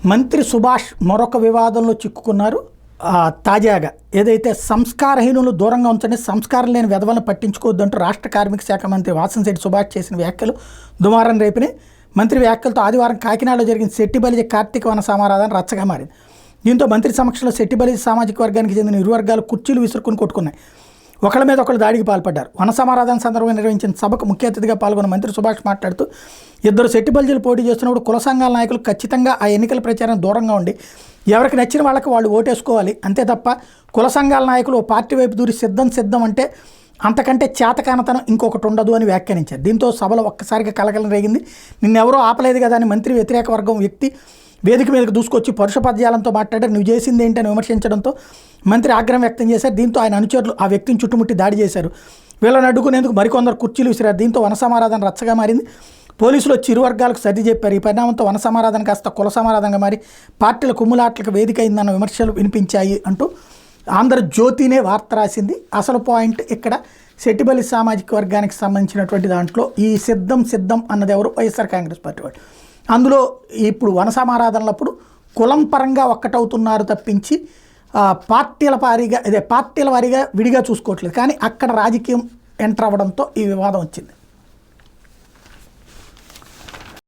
మంత్రి సుభాష్ మరొక వివాదంలో చిక్కుకున్నారు. తాజాగా ఏదైతే సంస్కారహీనులు దూరంగా ఉంచండి, సంస్కారం లేని వెధవలను పట్టించుకోవద్దంటూ రాష్ట్ర కార్మిక శాఖ మంత్రి వాసంశెట్టి సుభాష్ చేసిన వ్యాఖ్యలు దుమారం రేపినాయి. మంత్రి వ్యాఖ్యలతో ఆదివారం కాకినాడలో జరిగిన శెట్టిబలిజ కార్తీక వన సమారాధన రచ్చగా మారింది. దీంతో మంత్రి సమక్షంలో శెట్టిబలిజ సామాజిక వర్గానికి చెందిన ఇరు వర్గాలు కుర్చీలు విసురుకుని కొట్టుకున్నాయి. ఒకళ్ళ మీద ఒకళ్ళు దాడికి పాల్పడ్డారు. వన సమారాధన సందర్భంగా నిర్వహించిన సభకు ముఖ్య అతిథిగా పాల్గొన్న మంత్రి సుభాష్ మాట్లాడుతూ, ఇద్దరు శెట్టిబలిజలు పోటీ చేస్తున్నప్పుడు కుల సంఘాల నాయకులు ఖచ్చితంగా ఆ ఎన్నికల ప్రచారం దూరంగా ఉండి ఎవరికి నచ్చిన వాళ్ళకి వాళ్ళు ఓటేసుకోవాలి, అంతే తప్ప కుల సంఘాల నాయకులు ఓ పార్టీ వైపు దూరి సిద్ధం అంటే అంతకంటే చేతకానతనం ఇంకొకటి ఉండదు అని వ్యాఖ్యానించారు. దీంతో సభలో ఒక్కసారిగా కలకలం రేగింది. నిన్నెవరో ఆపలేదు కదా అని మంత్రి వ్యతిరేక వర్గం వ్యక్తి వేదిక మీదకి దూసుకొచ్చి పరుష పద్యాలంతో మాట్లాడారు. నువ్వు చేసింది ఏంటని విమర్శించడంతో మంత్రి ఆగ్రహం వ్యక్తం చేశారు. దీంతో ఆయన అనుచరులు ఆ వ్యక్తిని చుట్టుముట్టి దాడి చేశారు. వీళ్ళని అడ్డుకునేందుకు మరికొందరు కుర్చీలు విసిరారు. దీంతో వన సమారాధన రచ్చగా మారింది. పోలీసులు వచ్చి ఇరు వర్గాలకు సర్ది చెప్పారు. ఈ పరిణామంతో వన సమారాధన కాస్త కుల సమారాధనగా మారి పార్టీల కుమ్ములాట్లకు వేదిక అయిందన్న విమర్శలు వినిపించాయి అంటూ ఆంధ్రజ్యోతినే వార్త రాసింది. అసలు పాయింట్ ఇక్కడ శెట్టిబలి సామాజిక వర్గానికి సంబంధించినటువంటి దాంట్లో ఈ సిద్ధం అన్నది ఎవరు? వైఎస్ఆర్ కాంగ్రెస్ పార్టీ వాళ్ళు. అందులో ఇప్పుడు వన సమారాధనలప్పుడు కులం పరంగా ఒక్కటవుతున్నారు తప్పించి పార్టీల వారీగా విడిగా చూసుకోవట్లేదు. కానీ అక్కడ రాజకీయం ఎంటర్ అవ్వడంతో ఈ వివాదం వచ్చింది.